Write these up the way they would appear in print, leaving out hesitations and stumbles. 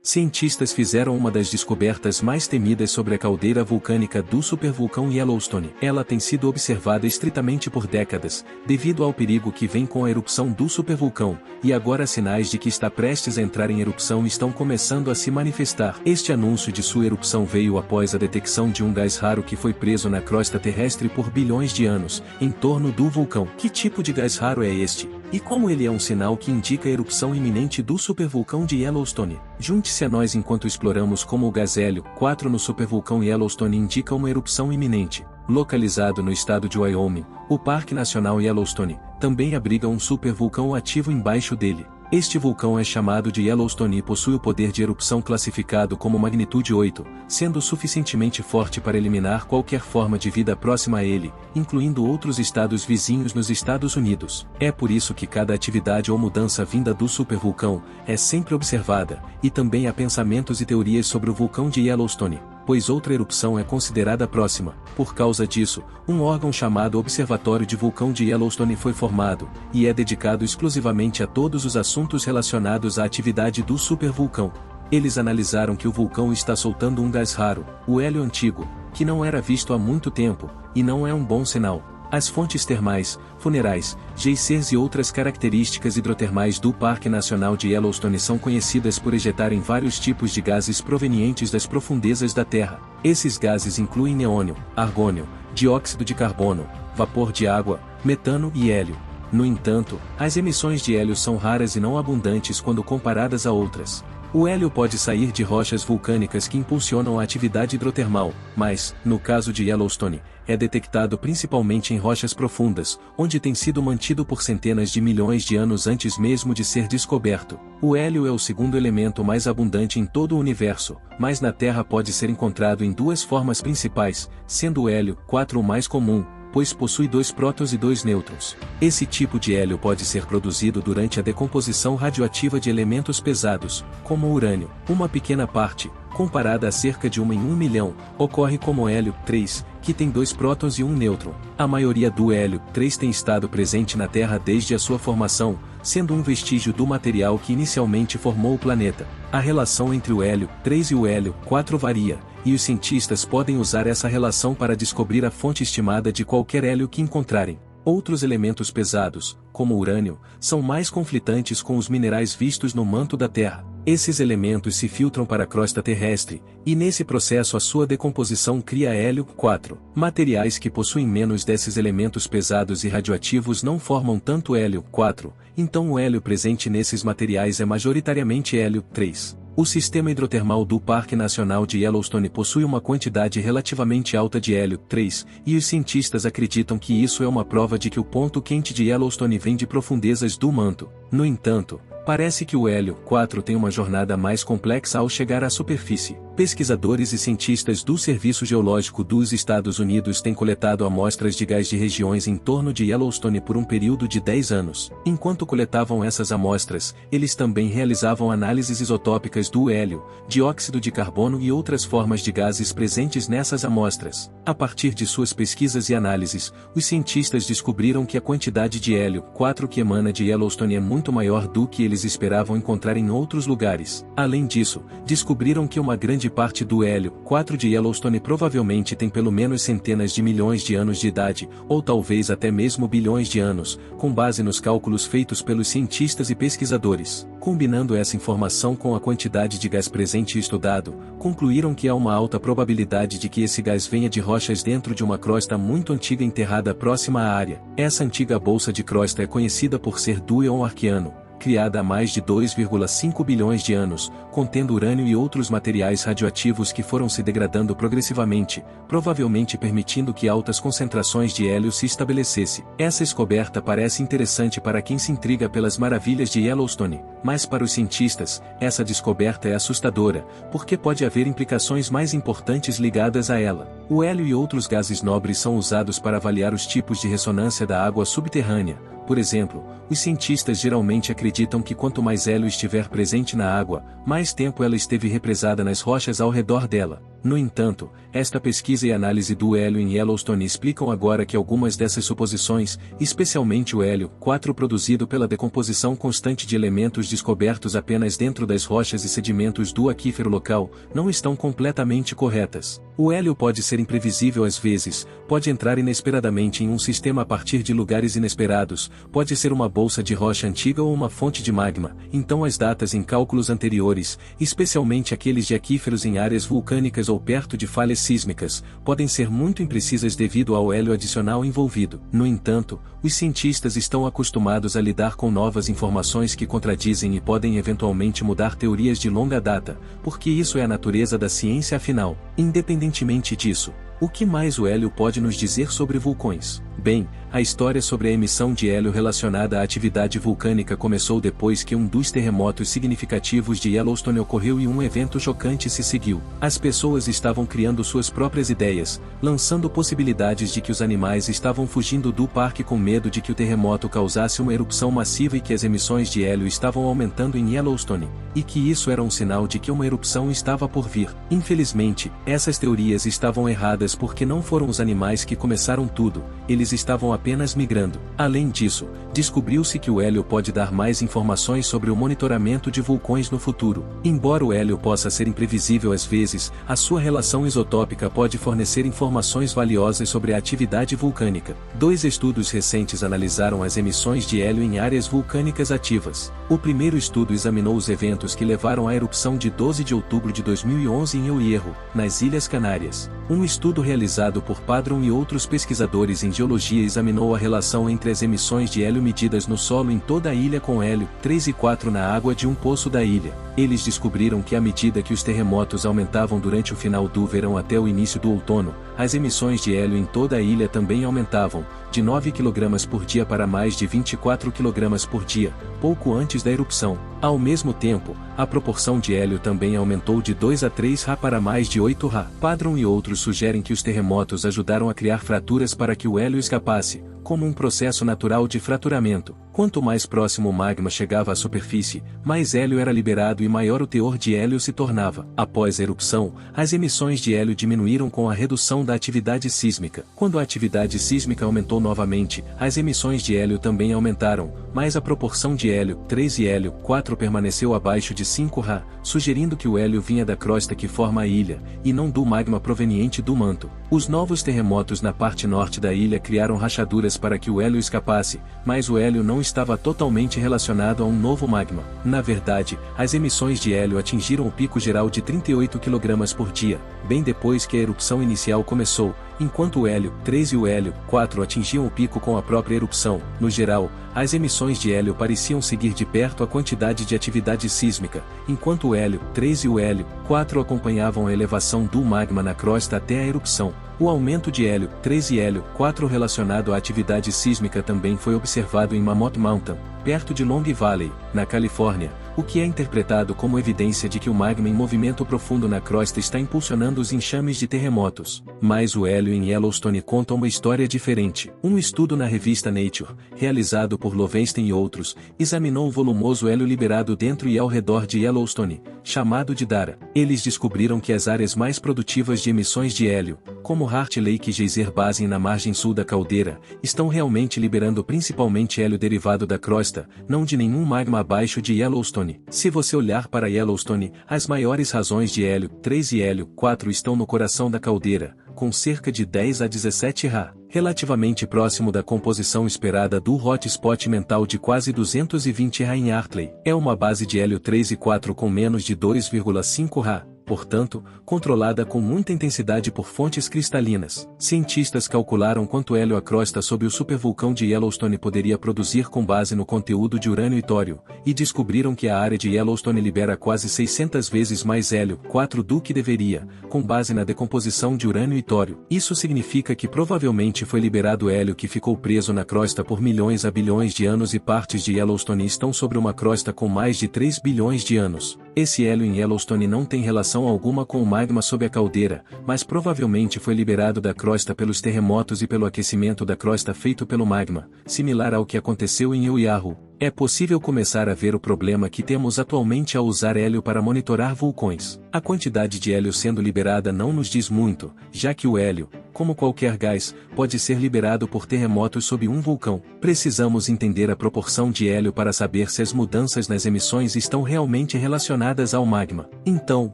Cientistas fizeram uma das descobertas mais temidas sobre a caldeira vulcânica do supervulcão Yellowstone. Ela tem sido observada estritamente por décadas, devido ao perigo que vem com a erupção do supervulcão, e agora sinais de que está prestes a entrar em erupção estão começando a se manifestar. Este anúncio de sua erupção veio após a detecção de um gás raro que foi preso na crosta terrestre por bilhões de anos, em torno do vulcão. Que tipo de gás raro é este? E como ele é um sinal que indica a erupção iminente do supervulcão de Yellowstone? Junte-se a nós enquanto exploramos como o gás hélio 4 no supervulcão Yellowstone indica uma erupção iminente. Localizado no estado de Wyoming, o Parque Nacional Yellowstone também abriga um supervulcão ativo embaixo dele. Este vulcão é chamado de Yellowstone e possui o poder de erupção classificado como magnitude 8, sendo suficientemente forte para eliminar qualquer forma de vida próxima a ele, incluindo outros estados vizinhos nos Estados Unidos. É por isso que cada atividade ou mudança vinda do supervulcão é sempre observada, e também há pensamentos e teorias sobre o vulcão de Yellowstone, pois outra erupção é considerada próxima. Por causa disso, um órgão chamado Observatório de Vulcão de Yellowstone foi formado, e é dedicado exclusivamente a todos os assuntos relacionados à atividade do supervulcão. Eles analisaram que o vulcão está soltando um gás raro, o hélio antigo, que não era visto há muito tempo, e não é um bom sinal. As fontes termais, funerais, geysers e outras características hidrotermais do Parque Nacional de Yellowstone são conhecidas por ejetarem vários tipos de gases provenientes das profundezas da Terra. Esses gases incluem neônio, argônio, dióxido de carbono, vapor de água, metano e hélio. No entanto, as emissões de hélio são raras e não abundantes quando comparadas a outras. O hélio pode sair de rochas vulcânicas que impulsionam a atividade hidrotermal, mas, no caso de Yellowstone, é detectado principalmente em rochas profundas, onde tem sido mantido por centenas de milhões de anos antes mesmo de ser descoberto. O hélio é o segundo elemento mais abundante em todo o universo, mas na Terra pode ser encontrado em duas formas principais, sendo o hélio 4 o mais comum, pois possui 2 prótons e 2 nêutrons. Esse tipo de hélio pode ser produzido durante a decomposição radioativa de elementos pesados, como o urânio. Uma pequena parte, comparada a cerca de 1 em 1 milhão, ocorre como hélio 3, que tem 2 prótons e 1 nêutron. A maioria do hélio 3 tem estado presente na Terra desde a sua formação, sendo um vestígio do material que inicialmente formou o planeta. A relação entre o hélio 3 e o hélio 4 varia, e os cientistas podem usar essa relação para descobrir a fonte estimada de qualquer hélio que encontrarem. Outros elementos pesados, como o urânio, são mais conflitantes com os minerais vistos no manto da Terra. Esses elementos se filtram para a crosta terrestre, e nesse processo a sua decomposição cria hélio 4. Materiais que possuem menos desses elementos pesados e radioativos não formam tanto hélio 4, então o hélio presente nesses materiais é majoritariamente hélio 3. O sistema hidrotermal do Parque Nacional de Yellowstone possui uma quantidade relativamente alta de hélio 3, e os cientistas acreditam que isso é uma prova de que o ponto quente de Yellowstone vem de profundezas do manto. No entanto, parece que o hélio 4 tem uma jornada mais complexa ao chegar à superfície. Pesquisadores e cientistas do Serviço Geológico dos Estados Unidos têm coletado amostras de gás de regiões em torno de Yellowstone por um período de 10 anos. Enquanto coletavam essas amostras, eles também realizavam análises isotópicas do hélio, dióxido de carbono e outras formas de gases presentes nessas amostras. A partir de suas pesquisas e análises, os cientistas descobriram que a quantidade de hélio 4 que emana de Yellowstone é muito maior do que eles esperavam encontrar em outros lugares. Além disso, descobriram que uma grande parte do hélio 4 de Yellowstone provavelmente tem pelo menos centenas de milhões de anos de idade, ou talvez até mesmo bilhões de anos, com base nos cálculos feitos pelos cientistas e pesquisadores. Combinando essa informação com a quantidade de gás presente e estudado, concluíram que há uma alta probabilidade de que esse gás venha de rochas dentro de uma crosta muito antiga enterrada próxima à área. Essa antiga bolsa de crosta é conhecida por ser do Eon Arqueano, criada há mais de 2,5 bilhões de anos, contendo urânio e outros materiais radioativos que foram se degradando progressivamente, provavelmente permitindo que altas concentrações de hélio se estabelecesse. Essa descoberta parece interessante para quem se intriga pelas maravilhas de Yellowstone, mas para os cientistas, essa descoberta é assustadora, porque pode haver implicações mais importantes ligadas a ela. O hélio e outros gases nobres são usados para avaliar os tipos de ressonância da água subterrânea. Por exemplo, os cientistas geralmente acreditam que quanto mais hélio estiver presente na água, mais tempo ela esteve represada nas rochas ao redor dela. No entanto, esta pesquisa e análise do hélio em Yellowstone explicam agora que algumas dessas suposições, especialmente o hélio 4 produzido pela decomposição constante de elementos descobertos apenas dentro das rochas e sedimentos do aquífero local, não estão completamente corretas. O hélio pode ser imprevisível às vezes, pode entrar inesperadamente em um sistema a partir de lugares inesperados, pode ser uma bolsa de rocha antiga ou uma fonte de magma, então as datas em cálculos anteriores, especialmente aqueles de aquíferos em áreas vulcânicas ou perto de falhas sísmicas, podem ser muito imprecisas devido ao hélio adicional envolvido. No entanto, os cientistas estão acostumados a lidar com novas informações que contradizem e podem eventualmente mudar teorias de longa data, porque isso é a natureza da ciência afinal. Independentemente disso, o que mais o hélio pode nos dizer sobre vulcões? Bem, a história sobre a emissão de hélio relacionada à atividade vulcânica começou depois que um dos terremotos significativos de Yellowstone ocorreu e um evento chocante se seguiu. As pessoas estavam criando suas próprias ideias, lançando possibilidades de que os animais estavam fugindo do parque com medo de que o terremoto causasse uma erupção massiva e que as emissões de hélio estavam aumentando em Yellowstone, e que isso era um sinal de que uma erupção estava por vir. Infelizmente, essas teorias estavam erradas porque não foram os animais que começaram tudo, eles estavam apenas migrando. Além disso, descobriu-se que o hélio pode dar mais informações sobre o monitoramento de vulcões no futuro. Embora o hélio possa ser imprevisível às vezes, a sua relação isotópica pode fornecer informações valiosas sobre a atividade vulcânica. 2 estudos recentes analisaram as emissões de hélio em áreas vulcânicas ativas. O primeiro estudo examinou os eventos que levaram à erupção de 12 de outubro de 2011 em El Hierro, nas Ilhas Canárias. Um estudo realizado por Padron e outros pesquisadores em geologia examinou a relação entre as emissões de hélio medidas no solo em toda a ilha com hélio 3 e 4 na água de um poço da ilha. Eles descobriram que à medida que os terremotos aumentavam durante o final do verão até o início do outono, as emissões de hélio em toda a ilha também aumentavam, de 9 kg por dia para mais de 24 kg por dia, pouco antes da erupção. Ao mesmo tempo, a proporção de hélio também aumentou de 2 a 3 Ra para mais de 8 Ra. Padron e outros sugerem que os terremotos ajudaram a criar fraturas para que o hélio escapasse, como um processo natural de fraturamento. Quanto mais próximo o magma chegava à superfície, mais hélio era liberado e maior o teor de hélio se tornava. Após a erupção, as emissões de hélio diminuíram com a redução da atividade sísmica. Quando a atividade sísmica aumentou novamente, as emissões de hélio também aumentaram, mas a proporção de hélio 3 e hélio 4 permaneceu abaixo de 5 Ra, sugerindo que o hélio vinha da crosta que forma a ilha, e não do magma proveniente do manto. Os novos terremotos na parte norte da ilha criaram rachaduras para que o hélio escapasse, mas o hélio não estava totalmente relacionado a um novo magma. Na verdade, as emissões de hélio atingiram o pico geral de 38 kg por dia, bem depois que a erupção inicial começou, enquanto o hélio 3 e o hélio 4 atingiam o pico com a própria erupção. No geral, as emissões de hélio pareciam seguir de perto a quantidade de atividade sísmica, enquanto o hélio 3 e o hélio 4 acompanhavam a elevação do magma na crosta até a erupção. O aumento de hélio 3 e hélio 4 relacionado à atividade sísmica também foi observado em Mammoth Mountain, perto de Long Valley, na Califórnia, o que é interpretado como evidência de que o magma em movimento profundo na crosta está impulsionando os enxames de terremotos. Mas o hélio em Yellowstone conta uma história diferente. Um estudo na revista Nature, realizado por Lovenstein e outros, examinou o volumoso hélio liberado dentro e ao redor de Yellowstone, chamado de Dara. Eles descobriram que as áreas mais produtivas de emissões de hélio, como Heart Lake e Geyser Basin na margem sul da caldeira, estão realmente liberando principalmente hélio derivado da crosta, não de nenhum magma abaixo de Yellowstone. Se você olhar para Yellowstone, as maiores razões de hélio 3 e hélio 4 estão no coração da caldeira, com cerca de 10 a 17 Ra, relativamente próximo da composição esperada do hotspot mental de quase 220 Ra em Hartley. É uma base de hélio 3 e 4 com menos de 2,5 Ra, portanto, controlada com muita intensidade por fontes cristalinas. Cientistas calcularam quanto hélio a crosta sob o supervulcão de Yellowstone poderia produzir com base no conteúdo de urânio e tório, e descobriram que a área de Yellowstone libera quase 600 vezes mais hélio 4 do que deveria, com base na decomposição de urânio e tório. Isso significa que provavelmente foi liberado hélio que ficou preso na crosta por milhões a bilhões de anos e partes de Yellowstone estão sobre uma crosta com mais de 3 bilhões de anos. Esse hélio em Yellowstone não tem relação alguma com o magma sob a caldeira, mas provavelmente foi liberado da crosta pelos terremotos e pelo aquecimento da crosta feito pelo magma, similar ao que aconteceu em Oahu. É possível começar a ver o problema que temos atualmente ao usar hélio para monitorar vulcões. A quantidade de hélio sendo liberada não nos diz muito, já que o hélio, como qualquer gás, pode ser liberado por terremotos sob um vulcão. Precisamos entender a proporção de hélio para saber se as mudanças nas emissões estão realmente relacionadas ao magma. Então,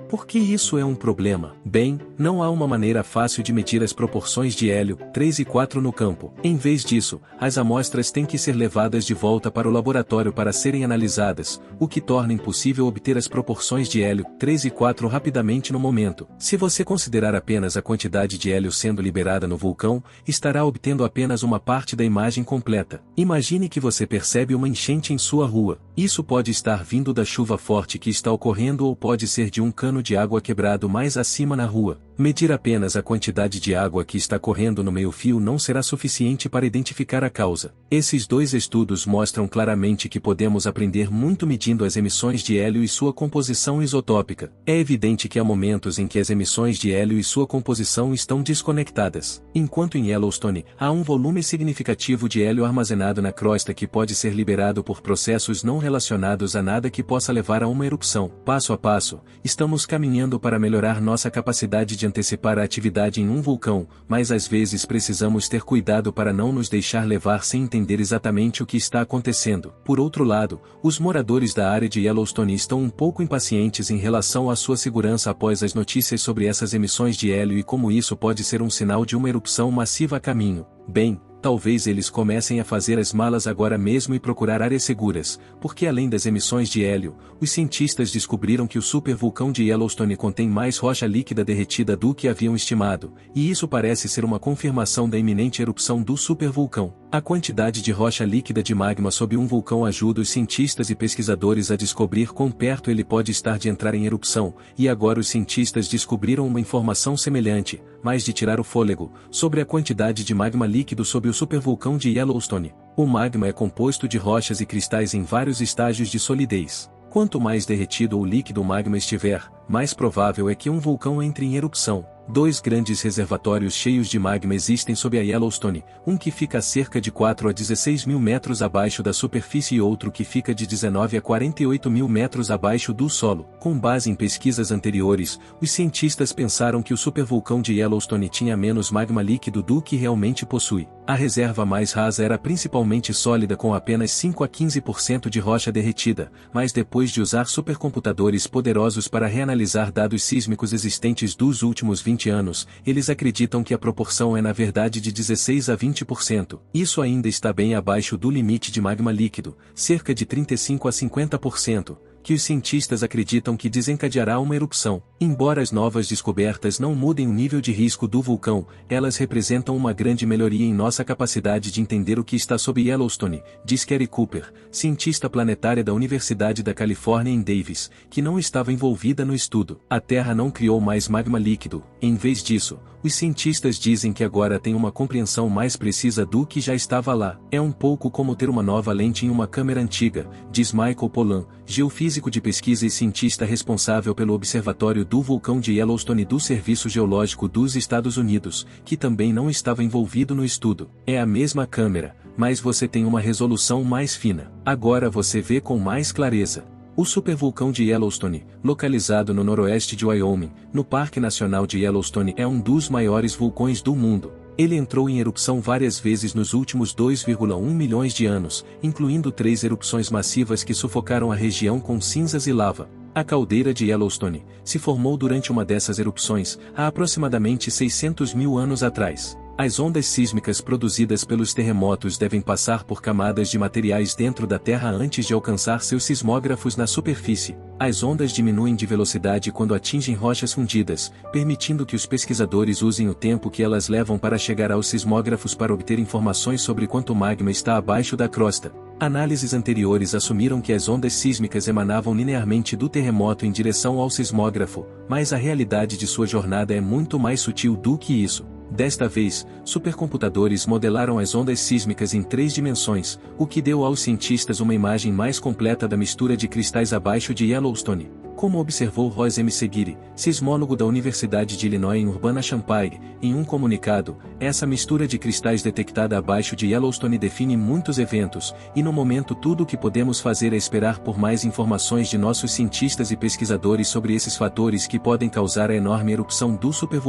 por que isso é um problema? Bem, não há uma maneira fácil de medir as proporções de hélio 3 e 4 no campo. Em vez disso, as amostras têm que ser levadas de volta para o laboratório para serem analisadas, o que torna impossível obter as proporções de hélio 3 e 4 rapidamente no momento. Se você considerar apenas a quantidade de hélio sendo liberada no vulcão, estará obtendo apenas uma parte da imagem completa. Imagine que você percebe uma enchente em sua rua. Isso pode estar vindo da chuva forte que está ocorrendo ou pode ser de um cano de água quebrado mais acima na rua. Medir apenas a quantidade de água que está correndo no meio-fio não será suficiente para identificar a causa. Esses dois estudos mostram claramente que podemos aprender muito medindo as emissões de hélio e sua composição isotópica. É evidente que há momentos em que as emissões de hélio e sua composição estão desconectadas. Enquanto em Yellowstone, há um volume significativo de hélio armazenado na crosta que pode ser liberado por processos não relacionados a nada que possa levar a uma erupção. Passo a passo, estamos caminhando para melhorar nossa capacidade de antecipar a atividade em um vulcão, mas às vezes precisamos ter cuidado para não nos deixar levar sem entender exatamente o que está acontecendo. Por outro lado, os moradores da área de Yellowstone estão um pouco impacientes em relação à sua segurança após as notícias sobre essas emissões de hélio e como isso pode ser um sinal de uma erupção massiva a caminho. Bem, talvez eles comecem a fazer as malas agora mesmo e procurar áreas seguras, porque além das emissões de hélio, os cientistas descobriram que o supervulcão de Yellowstone contém mais rocha líquida derretida do que haviam estimado, e isso parece ser uma confirmação da iminente erupção do supervulcão. A quantidade de rocha líquida de magma sob um vulcão ajuda os cientistas e pesquisadores a descobrir quão perto ele pode estar de entrar em erupção, e agora os cientistas descobriram uma informação semelhante, mas de tirar o fôlego, sobre a quantidade de magma líquido sob o supervulcão de Yellowstone. O magma é composto de rochas e cristais em vários estágios de solidez. Quanto mais derretido ou líquido o magma estiver, mais provável é que um vulcão entre em erupção. Dois grandes reservatórios cheios de magma existem sob a Yellowstone, um que fica a cerca de 4 a 16 mil metros abaixo da superfície e outro que fica de 19 a 48 mil metros abaixo do solo. Com base em pesquisas anteriores, os cientistas pensaram que o supervulcão de Yellowstone tinha menos magma líquido do que realmente possui. A reserva mais rasa era principalmente sólida com apenas 5 a 15% de rocha derretida, mas depois de usar supercomputadores poderosos para reanalisar dados sísmicos existentes dos últimos 20 anos, eles acreditam que a proporção é na verdade de 16 a 20%. Isso ainda está bem abaixo do limite de magma líquido, cerca de 35 a 50%. Que os cientistas acreditam que desencadeará uma erupção. Embora as novas descobertas não mudem o nível de risco do vulcão, elas representam uma grande melhoria em nossa capacidade de entender o que está sob Yellowstone, diz Kerry Cooper, cientista planetária da Universidade da Califórnia em Davis, que não estava envolvida no estudo. A Terra não criou mais magma líquido. Em vez disso, os cientistas dizem que agora tem uma compreensão mais precisa do que já estava lá. É um pouco como ter uma nova lente em uma câmera antiga, diz Michael Pollan, geofísico de pesquisa e cientista responsável pelo Observatório do Vulcão de Yellowstone do Serviço Geológico dos Estados Unidos, que também não estava envolvido no estudo. É a mesma câmera, mas você tem uma resolução mais fina. Agora você vê com mais clareza. O supervulcão de Yellowstone, localizado no noroeste de Wyoming, no Parque Nacional de Yellowstone, é um dos maiores vulcões do mundo. Ele entrou em erupção várias vezes nos últimos 2,1 milhões de anos, incluindo 3 erupções massivas que sufocaram a região com cinzas e lava. A caldeira de Yellowstone se formou durante uma dessas erupções, há aproximadamente 600 mil anos atrás. As ondas sísmicas produzidas pelos terremotos devem passar por camadas de materiais dentro da Terra antes de alcançar seus sismógrafos na superfície. As ondas diminuem de velocidade quando atingem rochas fundidas, permitindo que os pesquisadores usem o tempo que elas levam para chegar aos sismógrafos para obter informações sobre quanto magma está abaixo da crosta. Análises anteriores assumiram que as ondas sísmicas emanavam linearmente do terremoto em direção ao sismógrafo, mas a realidade de sua jornada é muito mais sutil do que isso. Desta vez, supercomputadores modelaram as ondas sísmicas em 3 dimensões, o que deu aos cientistas uma imagem mais completa da mistura de cristais abaixo de Yellowstone. Como observou Ross M. Seguiri, sismólogo da Universidade de Illinois em Urbana-Champaign, em um comunicado, essa mistura de cristais detectada abaixo de Yellowstone define muitos eventos, e no momento tudo o que podemos fazer é esperar por mais informações de nossos cientistas e pesquisadores sobre esses fatores que podem causar a enorme erupção do supervulcão.